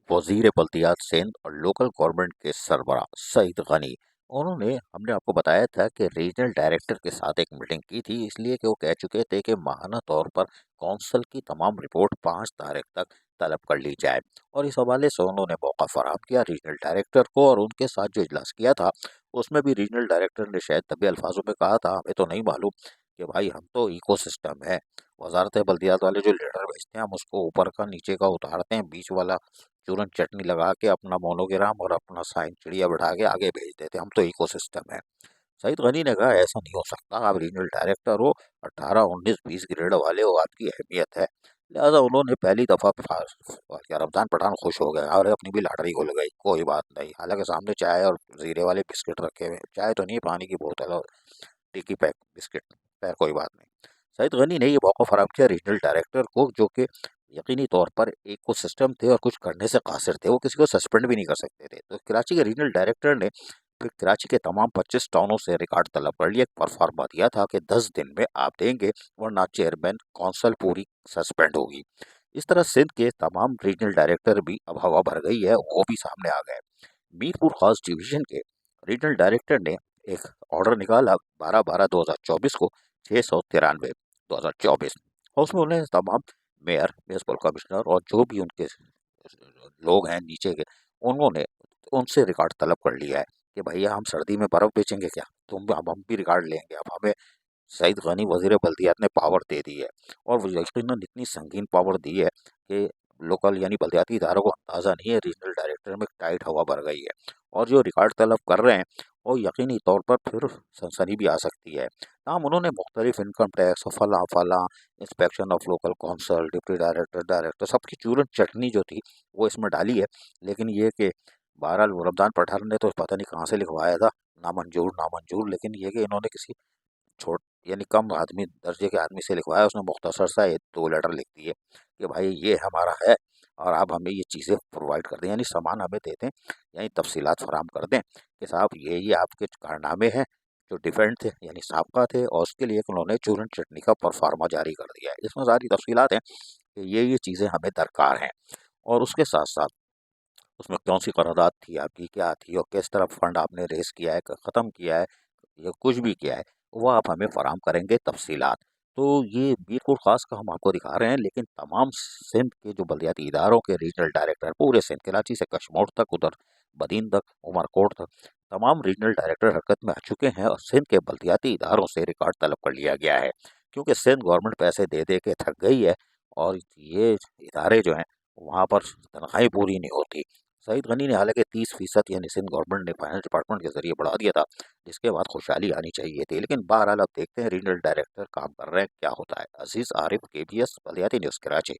वजीर बल्दियात सिंध और local government के सरबराह सईद गनी उन्होंने हमने आपको बताया था कि रीजनल डायरेक्टर के साथ एक मीटिंग की थी, इसलिए कि वो कह चुके थे कि माहाना तौर पर कौंसल की तमाम रिपोर्ट 5 तारीख तक तलब कर ली जाए। और इस हवाले से उन्होंने मौका फराहम किया रीजनल डायरेक्टर को, और उनके साथ जो इजलास किया था उसमें भी रीजनल डायरेक्टर ने शायद तभी अल्फाजों में कहा था, हमें तो नहीं मालूम कि भाई हम तो इको सिस्टम है, वजारत बल्दियात वाले जो लेटर भेजते हैं हम उसको ऊपर का नीचे का उतारते हैं, बीच वाला चूरन चटनी लगा के अपना मोनोग्राम और अपना साइन चिड़िया बिठा के आगे भेज देते हैं, हम तो इकोसिस्टम है। सईद गनी ने कहा ऐसा नहीं हो सकता, आप रीजनल डायरेक्टर हो, 18 19 20 ग्रेड वाले हो, आपकी अहमियत है। लिहाजा उन्होंने पहली दफा क्या रमजान पठान खुश हो गए और अपनी भी लॉटरी खुल गई, कोई बात नहीं। हालांकि सामने चाय और जीरे वाले बिस्किट रखे हुए, चाय तो नहीं, पानी की बोतल और टिकी पैक बिस्किट, खैर कोई बात नहीं। सईद गनी ने ये मौका फराहम किया रीजनल डायरेक्टर को, जो कि यकीनी तौर पर इको सिस्टम थे और कुछ करने से कासिर थे, वो किसी को सस्पेंड भी नहीं कर सकते थे। तो कराची के रीजनल डायरेक्टर ने फिर कराची के तमाम 25 टाउनों से रिकॉर्ड तलब कर लिया, एक परफॉर्मा दिया था कि 10 दिन में आप देंगे, वरना चेयरमैन कौंसल पूरी सस्पेंड होगी। इस तरह सिंध के तमाम रीजनल डायरेक्टर भी अब हवा भर गई है, वो भी सामने आ गए। मीरपुर खास डिवीजन के रीजनल डायरेक्टर ने एक ऑर्डर निकाला 12/12/2024 को, 693/2024, और उसमें उन्हें तमाम मेयर, म्यूनसिपल कमिश्नर और जो भी उनके लोग हैं नीचे के, उन्होंने उनसे रिकॉर्ड तलब कर लिया है कि भैया हम सर्दी में बर्फ बेचेंगे क्या, तुम अब हम भी रिकॉर्ड लेंगे। अब हमें सईद गनी वजीर बल्दियात ने पावर दे दी है, और वो यकीनन इतनी संगीन पावर दी है कि लोकल यानी बल्दियाती इदारों को अंदाज़ा नहीं है, रीजनल डायरेक्टर में टाइट हवा भर गई है। और जो रिकॉर्ड तलब कर रहे हैं वो यकीनी तौर पर फिर सनसनी भी आ सकती है। तमाम उन्होंने मुख्तलिफ इनकम टैक्स, फला फला, inspection of local council, deputy director, director, सबकी चूरन चटनी जो थी वो इसमें डाली है। लेकिन ये कि बहरहाल रमजान पठान ने तो पता नहीं कहाँ से लिखवाया था, नामंजूर नामंजूर, लेकिन ये कि इन्होंने किसी छोट यानी कम आदमी दर्जे के आदमी से लिखवाया, उसने मुख्तसर सा एक 2 लेटर लिख दिए कि भाई ये हमारा है और आप हमें ये चीज़ें प्रोवाइड कर दें, यानी सामान हमें दे दें, यानी तफसीलात फराहम कर दें कि साहब ये आपके कारनामे हैं जो डिफेंड थे यानी साबका थे, और उसके लिए उन्होंने चूरन चटनी का परफार्मा जारी कर दिया है। इसमें सारी तफसीलात हैं कि ये चीज़ें हमें दरकार हैं, और उसके साथ साथ उसमें कौन सी करारदाद थी आपकी, क्या थी, और किस तरह फंड आपने रेस किया है, ख़त्म किया है, या कुछ भी किया है, वो आप हमें फ़राहम करेंगे तफ़सीलात। तो ये मीरपुर ख़ास का हम आपको दिखा रहे हैं, लेकिन तमाम सिंध के जो बल्दियाती इदारों के रीजनल डायरेक्टर पूरे सिंध, कराची से कशमोर तक, उधर बदीन तक, उमरकोट तक, तमाम रीजनल डायरेक्टर हरकत में आ चुके हैं और सिंध के बल्दियाती इदारों से रिकॉर्ड तलब कर लिया गया है। क्योंकि सिंध गवर्नमेंट पैसे दे दे के थक गई है, और ये इदारे जो हैं वहाँ पर तनख्वाहें पूरी नहीं होती। सईद गनी ने हालांकि 30% यानी सिंध गवर्नमेंट ने फाइनेंस डिपार्टमेंट के जरिए बढ़ा दिया था, जिसके बाद खुशहाली आनी चाहिए थी। लेकिन बहरहाल अब देखते हैं रीजनल डायरेक्टर काम कर रहे हैं, क्या होता है। अजीज आरिफ, KBS, बलियाती न्यूज़, कराची।